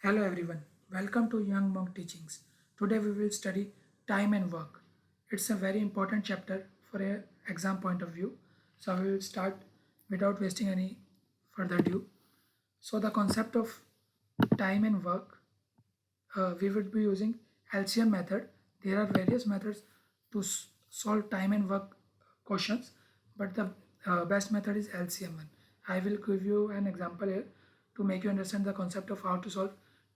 Hello everyone, welcome to Young Monk Teachings. Today we will study time and work. It's a very important chapter for a exam point of view. So we will start without wasting any further ado. So the concept of time and work, we would be using LCM method. There are various methods to solve time and work questions, but the best method is LCM one. I will give you an example here to make you understand the concept of how to solve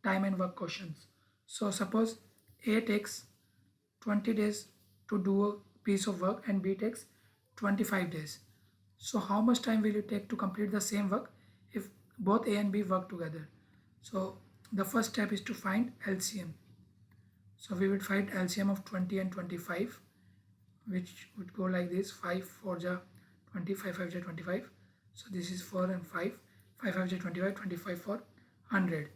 time and work questions. So suppose A takes 20 days to do a piece of work and B takes 25 days. So how much time will it take to complete the same work if both A and B work together? So the first step is to find LCM. So we would find LCM of 20 and 25, which would go like this: 5 4 ja 25, 5 ja 25. So this is 4 and 5, 5 5 ja 25, 25 for 100.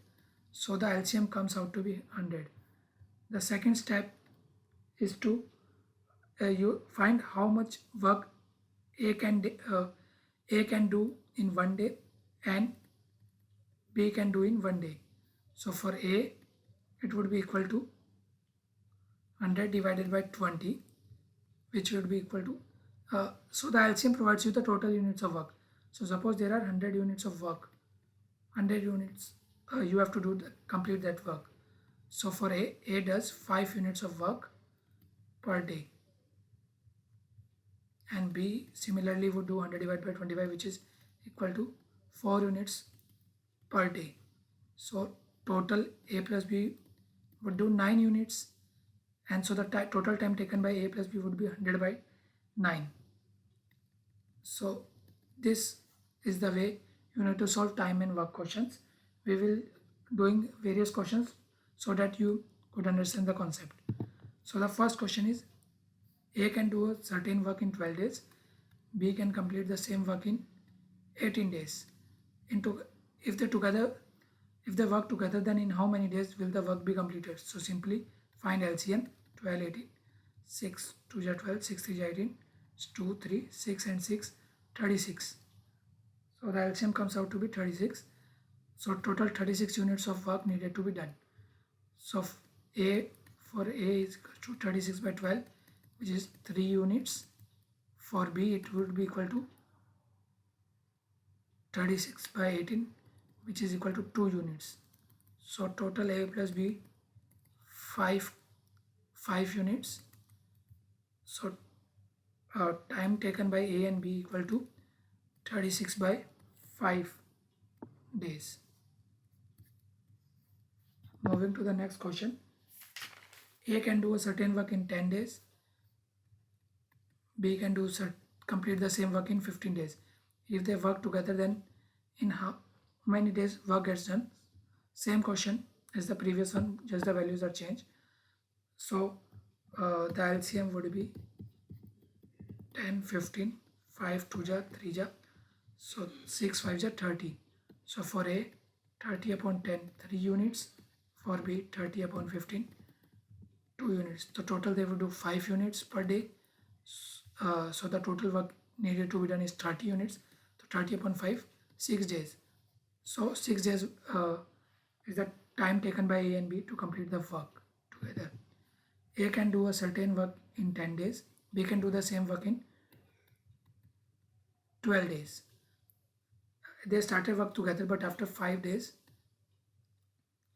So the LCM comes out to be 100. The second step is to you find how much work A can A can do in one day and B can do in one day. So for A, it would be equal to 100 divided by 20, which would be equal to, so the LCM provides you the total units of work. So suppose there are 100 units of work, 100 units, you have to complete that work. So for A does 5 units of work per day, and B similarly would do 100 divided by 25, which is equal to 4 units per day. So total A plus B would do 9 units, and so the total time taken by A plus B would be 100 by 9. So this is the way you need to solve time and work questions. We will doing various questions so that you could understand the concept. So the first question is, A can do a certain work in 12 days, B can complete the same work in 18 days. Into if they together if they work together, then in how many days will the work be completed? So simply find LCM. 12 18, 6 2 ja 12, 6 3 ja 18, 2 3 6 and 6 36. So the LCM comes out to be 36. So total 36 units of work needed to be done. So A for A is equal to 36 by 12, which is 3 units. For B it would be equal to 36 by 18, which is equal to 2 units. So total A plus B 5 units. So time taken by A and B equal to 36 by 5 days. Moving to the next question. A can do a certain work in 10 days. B can complete the same work in 15 days. If they work together, then in how many days work gets done? Same question as the previous one, just the values are changed. So the LCM would be 10, 15, 5 2 ja 3 ja. So 6 5 ja 30. So for A, 30 upon 10, 3 units. For B, 30 upon 15, 2 units. The total they would do 5 units per day. So the total work needed to be done is 30 units. So 30 upon 5, 6 days. So 6 days is the time taken by A and B to complete the work together. A can do a certain work in 10 days. B can do the same work in 12 days. They started work together, but after 5 days,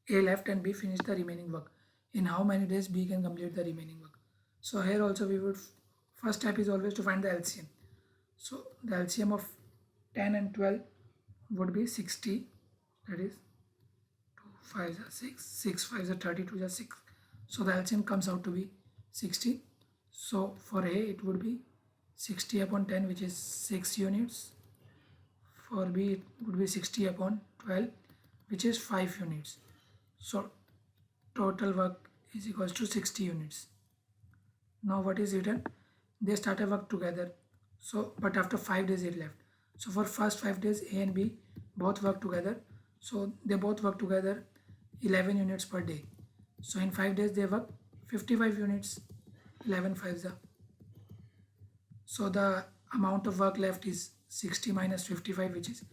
A left and B finished the remaining work. In how many days B can complete the remaining work? So here also we would, first step is always to find the LCM. So the LCM of 10 and 12 would be 60. That is 2 5 are 6, 6 5 are 32 are 6. So the LCM comes out to be 60. So for A it would be 60 upon 10, which is 6 units. For B it would be 60 upon 12, which is 5 units. So total work is equals to 60 units. Now what is written? They started work together. So but after 5 days it left. So for first 5 days A and B both work together. So they both work together 11 units per day. So in 5 days they work 55 units. 11 5s are. So the amount of work left is 60 minus 55, which is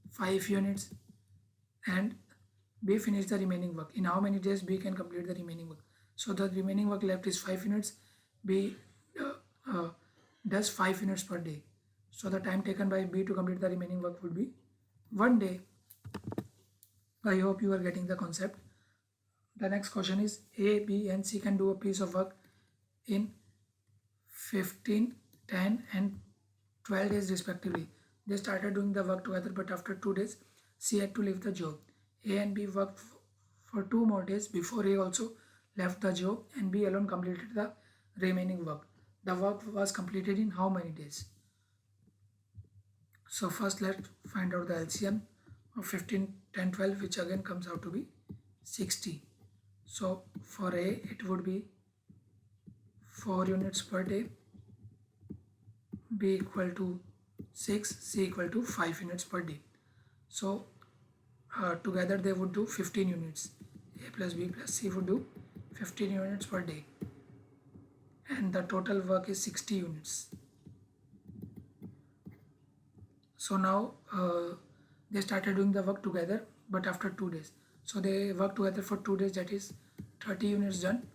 5 units, and B finish the remaining work. In how many days B can complete the remaining work? So the remaining work left is 5 units. B uh, uh, does 5 units per day. So the time taken by B to complete the remaining work would be 1 day. I hope you are getting the concept. The next question is A, B and C can do a piece of work in 15, 10 and 12 days respectively. They started doing the work together, but after 2 days C had to leave the job. A and B worked for 2 more days before A also left the job, and B alone completed the remaining work. The work was completed in how many days? So first let's find out the LCM of 15, 10, 12, which again comes out to be 60. So for A it would be 4 units per day, B equal to 6, C equal to 5 units per day. So together they would do 15 units. A plus B plus C would do 15 units per day, and the total work is 60 units. So now they started doing the work together, but after 2 days. So they worked together for 2 days, that is 30 units done.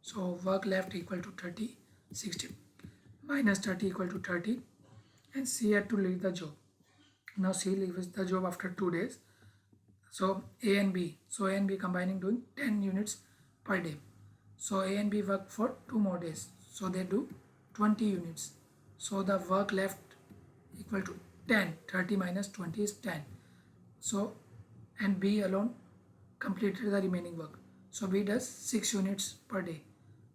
So work left equal to 30, 60 minus 30 equal to 30, and C had to leave the job. Now C leaves the job after 2 days. So A and B, combining doing 10 units per day. So A and B work for 2 more days. So they do 20 units. So the work left equal to 10. 30 minus 20 is 10. So and B alone completed the remaining work. So B does 6 units per day.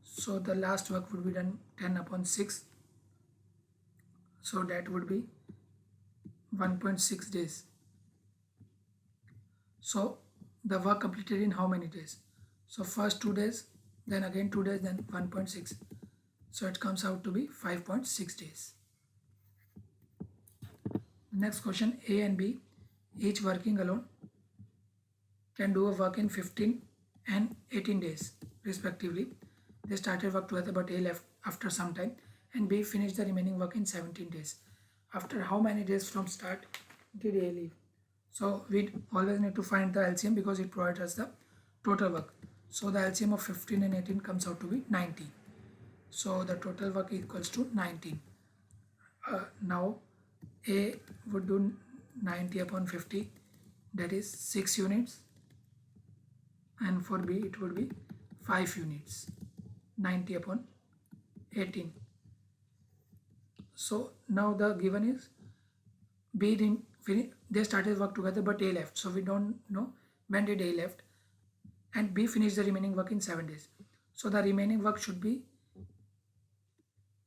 So the last work would be done 10 upon 6. So that would be 1.6 days. So the work completed in how many days? So first 2 days, then again 2 days, then 1.6. So it comes out to be 5.6 days. Next question, A and B, each working alone, can do a work in 15 and 18 days respectively. They started work together, but A left after some time, and B finished the remaining work in 17 days. After how many days from start did A leave? So we always need to find the LCM because it provides us the total work. So the LCM of 15 and 18 comes out to be 90. So the total work equals to 19. Now A would do 90 upon 50, that is 6 units, and for B it would be 5 units, 90 upon 18. So now the given is B didn't finish, they started work together, but A left, so we don't know when did A left, and B finished the remaining work in 7 days. So the remaining work should be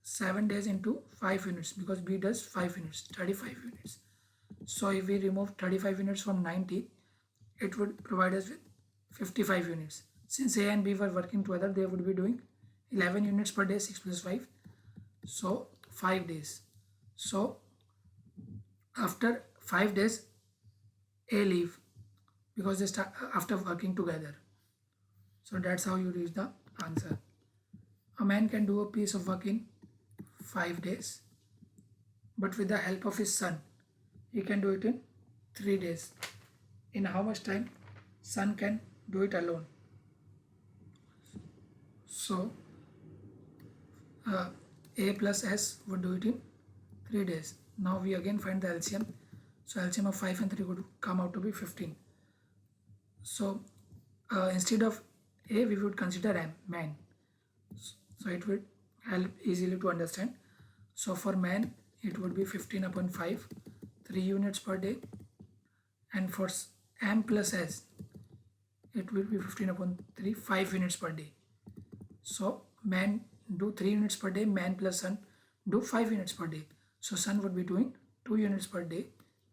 7 days into 5 units, because B does 5 units, 35 units. So if we remove 35 units from 90, it would provide us with 55 units. Since A and B were working together, they would be doing 11 units per day, 6 plus 5. So 5 days. So after 5 days, A leave because they start after working together. So that's how you reach the answer. A man can do a piece of work in 5 days, but with the help of his son, he can do it in 3 days. In how much time son can do it alone? So A plus S would do it in 3 days. Now we again find the LCM. So LCM of 5 and 3 would come out to be 15. So instead of A, we would consider man. So it would help easily to understand. So for man, it would be 15 upon 5, 3 units per day. And for M plus S, it will be 15 upon 3, 5 units per day. So man do 3 units per day, man plus son do 5 units per day. So son would be doing 2 units per day,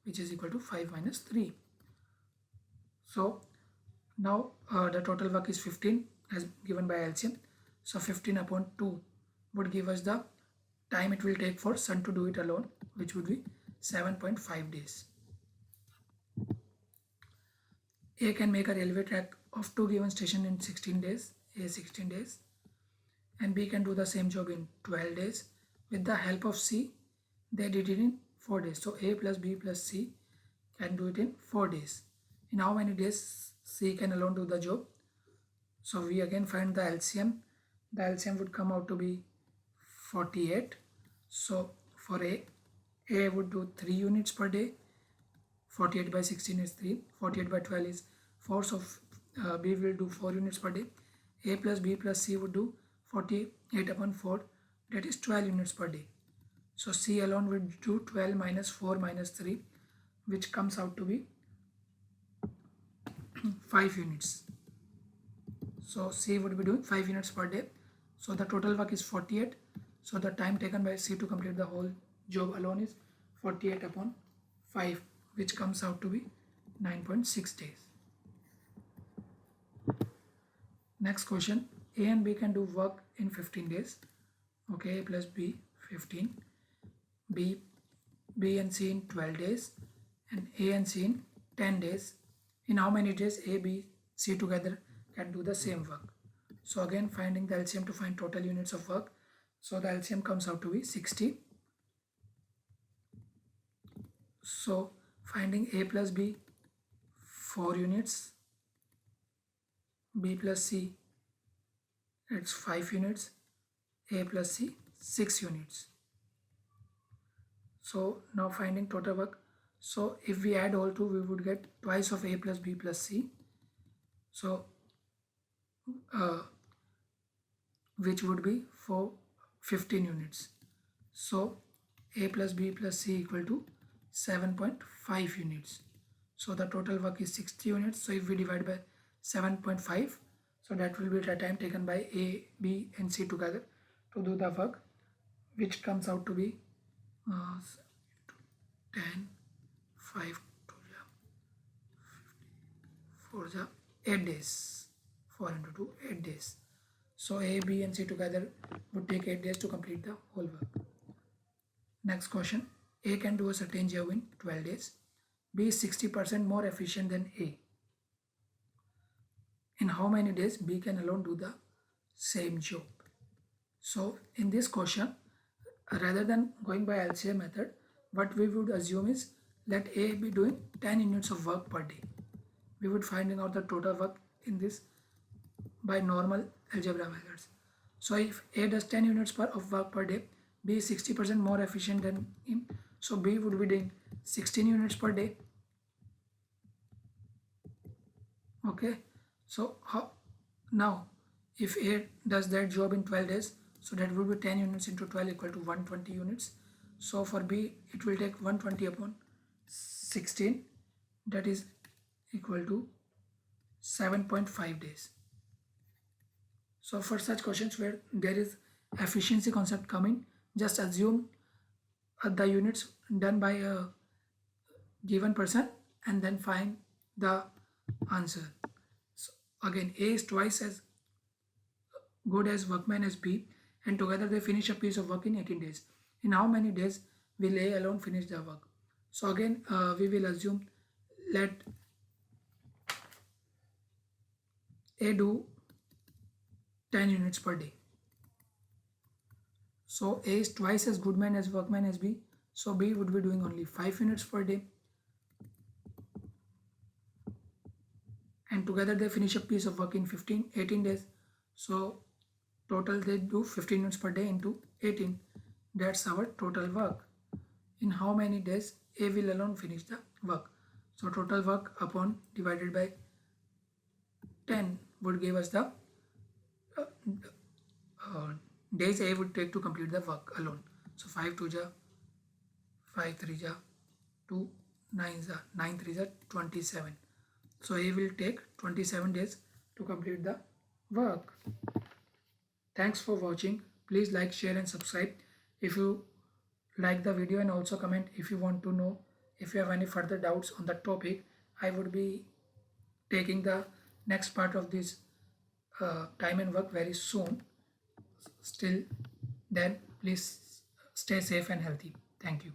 which is equal to 5 minus 3. So now the total work is 15 as given by LCM. So 15 upon 2 would give us the time it will take for son to do it alone, which would be 7.5 days. A can make a railway track of 2 given stations in 16 days, A 16 days, and B can do the same job in 12 days. With the help of C, they did it in 4 days. So A plus B plus C can do it in 4 days. In how many days C can alone do the job. So we again find the LCM. The LCM would come out to be 48. So for A would do 3 units per day. 48 by 16 is 3. 48 by 12 is 4. So B will do 4 units per day. A plus B plus C would do 48 upon 4. That is 12 units per day. So C alone will do 12 minus 4 minus 3, which comes out to be 5 units. So C would be doing 5 units per day. So the total work is 48. So the time taken by C to complete the whole job alone is 48 upon 5, which comes out to be 9.6 days. Next question, A and B can do work in 15 days. Okay, A plus B 15, B and C in 12 days, and A and C in 10 days. In how many days A, B, C together can do the same work? So again, finding the LCM to find total units of work. So the LCM comes out to be 60. So finding A plus B 4 units, B plus C it's 5 units, A plus C 6 units. So now finding total work. So if we add all two, we would get twice of A plus B plus C. So which would be for 15 units. So A plus B plus C equal to 7.5 units. So the total work is 60 units. So if we divide by 7.5, so that will be the time taken by A, B and C together to do the work, which comes out to be 10, 5, 4, 8 days. 4 into 2, 8 days. So A, B and C together would take 8 days to complete the whole work. Next question, A can do a certain job in 12 days. B is 60% more efficient than A. In how many days B can alone do the same job? So in this question, rather than going by LCM method, what we would assume is let A be doing 10 units of work per day. We would finding out the total work in this by normal algebra methods. So if A does 10 units of work per day, B is 60% more efficient than him. So B would be doing 16 units per day. Okay, so now if A does that job in 12 days, so that would be 10 units into 12 equal to 120 units. So for B, it will take 120 upon 16, that is equal to 7.5 days. So for such questions where there is efficiency concept coming, just assume the units done by a given person and then find the answer. So again, A is twice as good as workman as B, and together they finish a piece of work in 18 days. In how many days will A alone finish the work? So again, we will assume let A do 10 units per day. So A is twice as good man as workman as B. So B would be doing only 5 units per day. And together they finish a piece of work in 18 days. So total they do 15 units per day into 18. That's our total work. In how many days A will alone finish the work? So total work upon divided by 10 would give us the days A would take to complete the work alone. So 5 2 ja, 5 3 ja, 2 9 ja, 9 3 ja, 27. So A will take 27 days to complete the work. Thanks for watching. Please like, share and subscribe if you like the video, and also comment if you want to know if you have any further doubts on the topic. I would be taking the next part of this time and work very soon. Still then, please stay safe and healthy. Thank you.